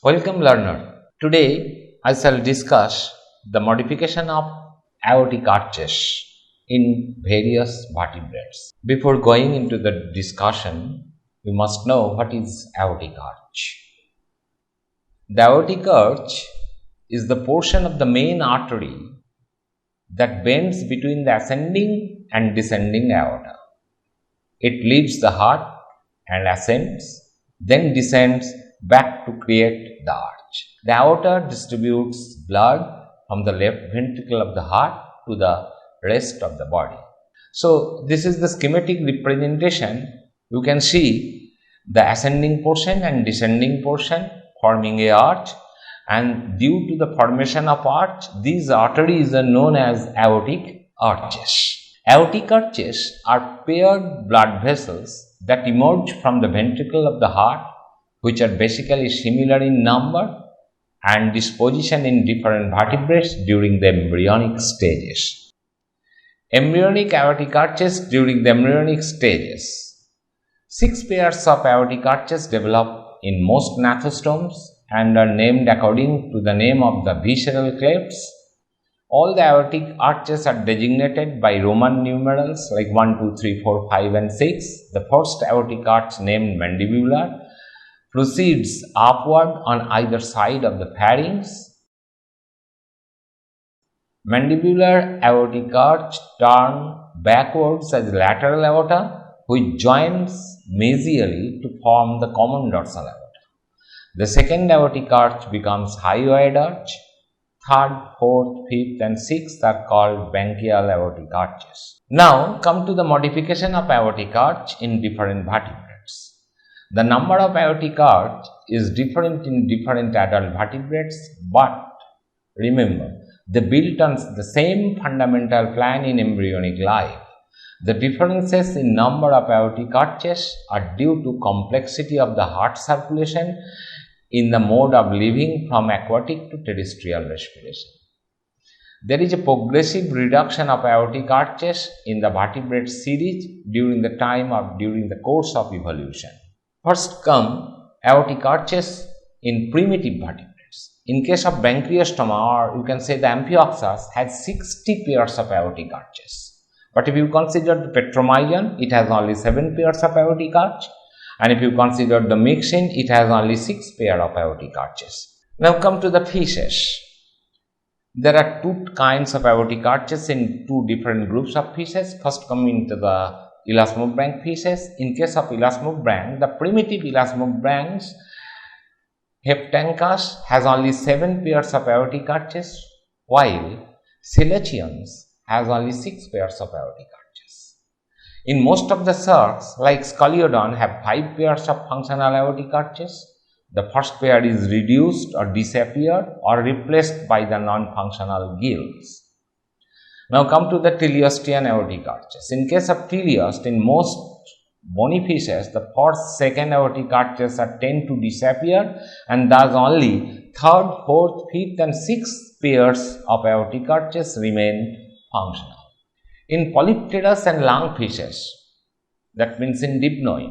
Welcome learner. Today I shall discuss the modification of aortic arches in various vertebrates. Before going into the discussion, we must know what is aortic arch. The aortic arch is the portion of the main artery that bends between the ascending and descending aorta. It leaves the heart and ascends, then descends back to create the arch. The aorta distributes blood from the left ventricle of the heart to the rest of the body. So, this is the schematic representation. You can see the ascending portion and descending portion forming a arch, and due to the formation of arch, these arteries are known as aortic arches. Aortic arches are paired blood vessels that emerge from the ventricle of the heart, which are basically similar in number and disposition in different vertebrates during the embryonic stages. Embryonic aortic arches during the embryonic stages. 6 pairs of aortic arches develop in most gnathostomes and are named according to the name of the visceral clefts. All the aortic arches are designated by Roman numerals like 1, 2, 3, 4, 5 and 6. The first aortic arch, named mandibular, proceeds upward on either side of the pharynx. Mandibular aortic arch turns backwards as lateral aorta, which joins mesially to form the common dorsal aorta. The second aortic arch becomes hyoid arch. Third, fourth, fifth and sixth are called branchial aortic arches. Now come to the modification of aortic arch in different vertebrates. The number of aortic arch is different in different adult vertebrates, but remember, they built on the same fundamental plan in embryonic life. The differences in number of aortic arches are due to complexity of the heart circulation in the mode of living from aquatic to terrestrial respiration. There is a progressive reduction of aortic arches in the vertebrate series during the course of evolution. First come aortic arches in primitive vertebrates. In case of Branchiostoma, or you can say the Amphioxus, has 60 pairs of aortic arches. But if you consider the Petromyzon, it has only 7 pairs of aortic arch. And if you consider the Myxin, it has only 6 pairs of aortic arches. Now come to the fishes. There are 2 kinds of aortic arches in 2 different groups of fishes. First coming to the elasmobranch fishes. In case of elasmobranch, the primitive elasmobranch Heptanchus has only 7 pairs of aortic arches, while Selachians has only 6 pairs of aortic arches. In most of the sharks, like Scoliodon, have 5 pairs of functional aortic arches. The first pair is reduced or disappeared or replaced by the non-functional gills. Now come to the teleostean aortic arches. In case of teleost, in most bony fishes, the first, second aortic arches tend to disappear, and thus only third, fourth, fifth and sixth pairs of aortic arches remain functional. In polypterus and lungfishes, that means in dipnoi,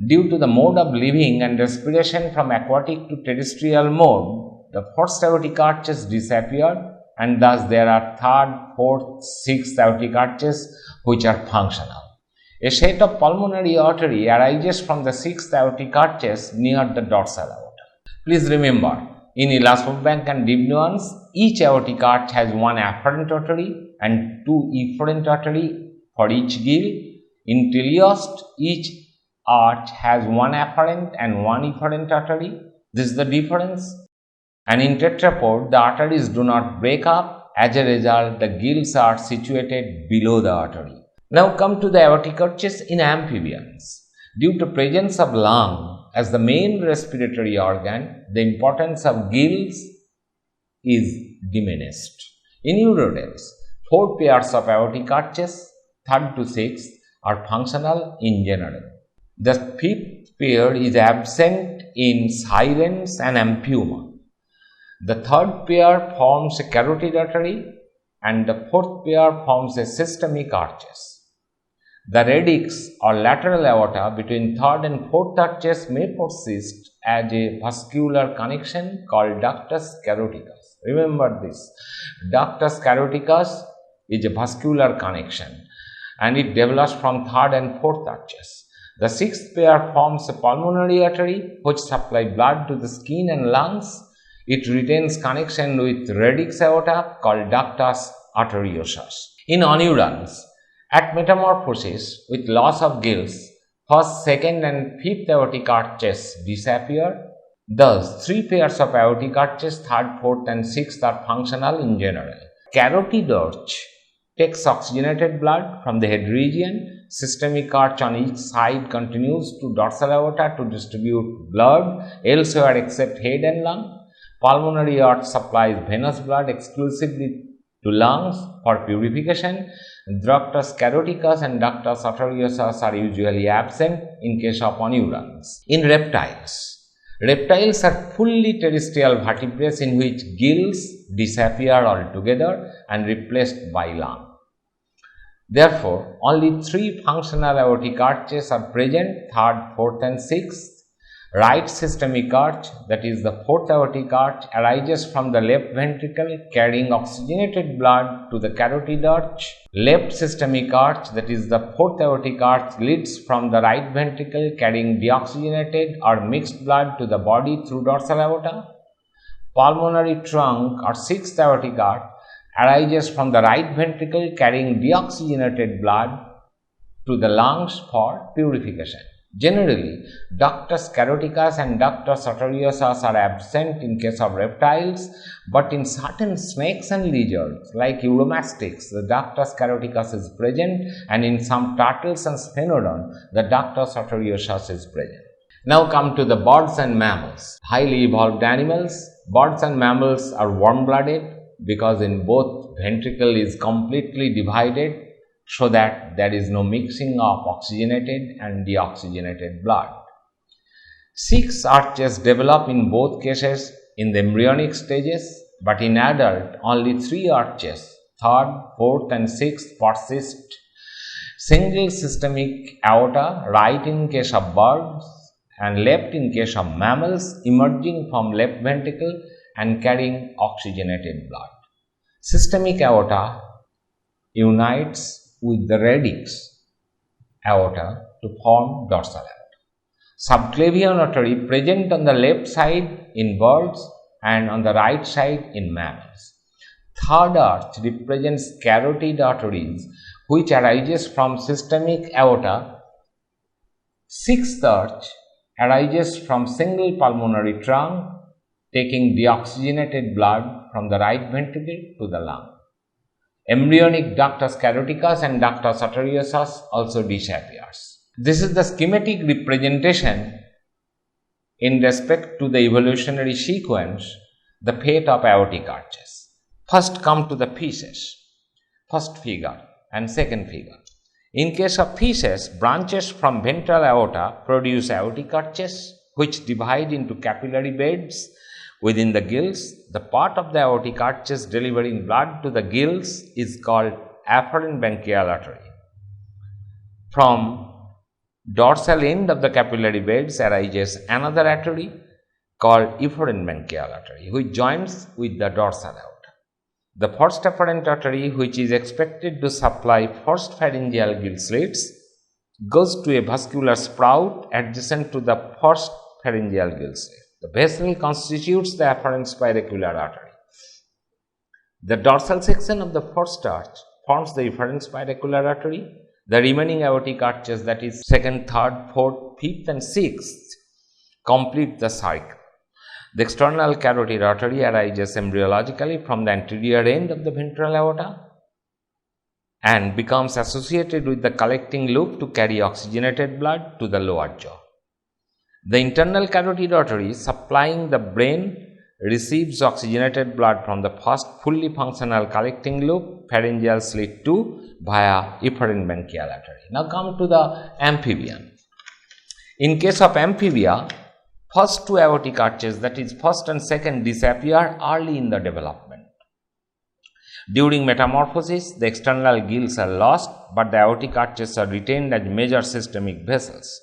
due to the mode of living and respiration from aquatic to terrestrial mode, the first aortic arches disappeared, and thus there are third, fourth, sixth aortic arches which are functional. A set of pulmonary artery arises from the 6th aortic arches near the dorsal aorta. Please remember, in elasmobranch and dipnoans, each aortic arch has 1 afferent artery and 2 efferent artery for each gill. In teleost, each arch has 1 afferent and 1 efferent artery. This is the difference. And in tetrapod, the arteries do not break up. As a result, the gills are situated below the artery. Now come to the aortic arches in amphibians. Due to presence of lung as the main respiratory organ, the importance of gills is diminished. In urodels, 4 pairs of aortic arches, 3rd to 6th, are functional in general. The 5th pair is absent in sirens and amphuma. The 3rd pair forms a carotid artery and the 4th pair forms a systemic arches. The radix or lateral aorta between third and fourth arches may persist as a vascular connection called ductus caroticus. Remember this, ductus caroticus is a vascular connection and it develops from third and fourth arches. The sixth pair forms a pulmonary artery which supplies blood to the skin and lungs. It retains connection with radix aorta called ductus arteriosus. In onurans, at metamorphosis with loss of gills, first, second and fifth aortic arches disappear. Thus, three pairs of aortic arches, third, fourth and sixth are functional in general. Carotid arch takes oxygenated blood from the head region. Systemic arch on each side continues to dorsal aorta to distribute blood elsewhere except head and lung. Pulmonary arch supplies venous blood exclusively to lungs for purification. Ductus caroticus and ductus arteriosus are usually absent in case of onurans. In reptiles, reptiles are fully terrestrial vertebrates in which gills disappear altogether and replaced by lung. Therefore, only three functional aortic arches are present, third, fourth and sixth. Right systemic arch, that is the fourth aortic arch, arises from the left ventricle carrying oxygenated blood to the carotid arch. Left systemic arch, that is the fourth aortic arch, leads from the right ventricle carrying deoxygenated or mixed blood to the body through dorsal aorta. Pulmonary trunk or sixth aortic arch arises from the right ventricle carrying deoxygenated blood to the lungs for purification. Generally, ductus caroticus and ductus arteriosus are absent in case of reptiles, but in certain snakes and lizards like uromastyx, the ductus caroticus is present, and in some turtles and sphenodon, the ductus arteriosus is present. Now come to the birds and mammals. Highly evolved animals. Birds and mammals are warm-blooded because in both ventricle is completely divided, so that there is no mixing of oxygenated and deoxygenated blood. 6 arches develop in both cases in the embryonic stages, but in adult only 3 arches, third, fourth and sixth persist. Single systemic aorta, right in case of birds and left in case of mammals, emerging from left ventricle and carrying oxygenated blood. Systemic aorta unites with the radix aorta to form dorsal aorta. Subclavian artery present on the left side in birds and on the right side in mammals. Third arch represents carotid arteries which arises from systemic aorta. Sixth arch arises from single pulmonary trunk taking deoxygenated blood from the right ventricle to the lung. Embryonic ductus caroticus and ductus arteriosus also disappears. This is the schematic representation in respect to the evolutionary sequence, the fate of aortic arches. First come to the fishes, first figure and second figure. In case of fishes, branches from ventral aorta produce aortic arches which divide into capillary beds within the gills. The part of the aortic arches delivering blood to the gills is called afferent branchial artery. From dorsal end of the capillary beds arises another artery called efferent branchial artery, which joins with the dorsal aorta. The first afferent artery, which is expected to supply first pharyngeal gill slits, goes to a vascular sprout adjacent to the first pharyngeal gill slit. The vessel constitutes the afferent spiracular artery. The dorsal section of the first arch forms the efferent spiracular artery. The remaining aortic arches, that is second, third, fourth, fifth and sixth, complete the cycle. The external carotid artery arises embryologically from the anterior end of the ventral aorta and becomes associated with the collecting loop to carry oxygenated blood to the lower jaw. The internal carotid artery supplying the brain receives oxygenated blood from the first fully functional collecting loop, pharyngeal slit 2, via efferent branchial artery. Now come to the amphibian. In case of amphibia, first 2 aortic arches, that is first and second, disappear early in the development. During metamorphosis, the external gills are lost, but the aortic arches are retained as major systemic vessels.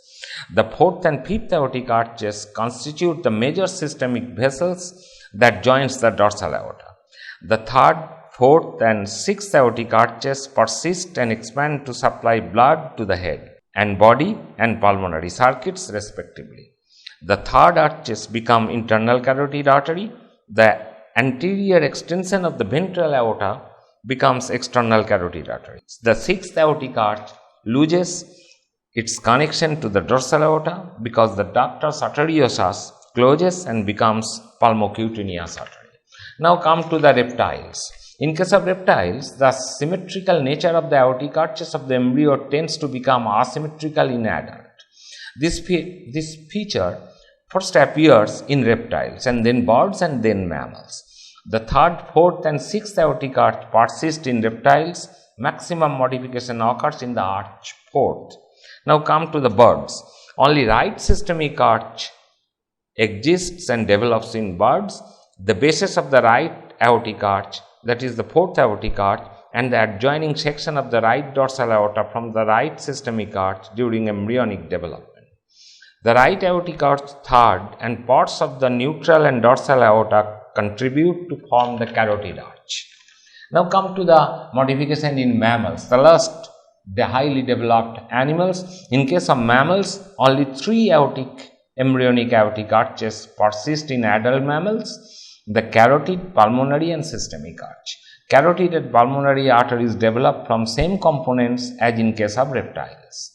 The fourth and fifth aortic arches constitute the major systemic vessels that joins the dorsal aorta. The third, fourth and sixth aortic arches persist and expand to supply blood to the head and body and pulmonary circuits respectively. The third arches become internal carotid artery. The anterior extension of the ventral aorta becomes external carotid artery. The sixth aortic arch loses its connection to the dorsal aorta because the ductus arteriosus closes and becomes pulmocutaneous artery. Now come to the reptiles. In case of reptiles, the symmetrical nature of the aortic arches of the embryo tends to become asymmetrical in adult. This feature first appears in reptiles and then birds and then mammals. The third, fourth and sixth aortic arch persist in reptiles. Maximum modification occurs in the arch fourth. Now come to the birds. Only right systemic arch exists and develops in birds. The basis of the right aortic arch, that is the fourth aortic arch, and the adjoining section of the right dorsal aorta from the right systemic arch during embryonic development. The right aortic arch third and parts of the neutral and dorsal aorta contribute to form the carotid arch. Now come to the modification in mammals, the last, the highly developed animals. In case of mammals, only three embryonic aortic arches persist in adult mammals: the carotid, pulmonary and systemic arch. Carotid and pulmonary arteries develop from same components as in case of reptiles.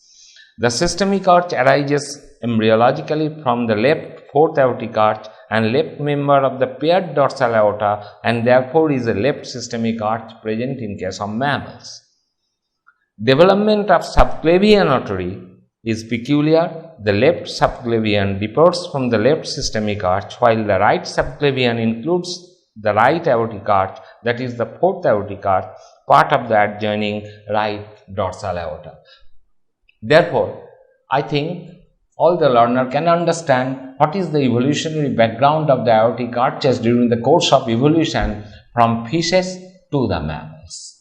The systemic arch arises embryologically from the left fourth aortic arch and left member of the paired dorsal aorta, and therefore is a left systemic arch present in case of mammals. Development of subclavian artery is peculiar. The left subclavian differs from the left systemic arch, while the right subclavian includes the right aortic arch, that is the fourth aortic arch, part of the adjoining right dorsal aorta. Therefore, I think all the learner can understand what is the evolutionary background of the aortic arches during the course of evolution from fishes to the mammals.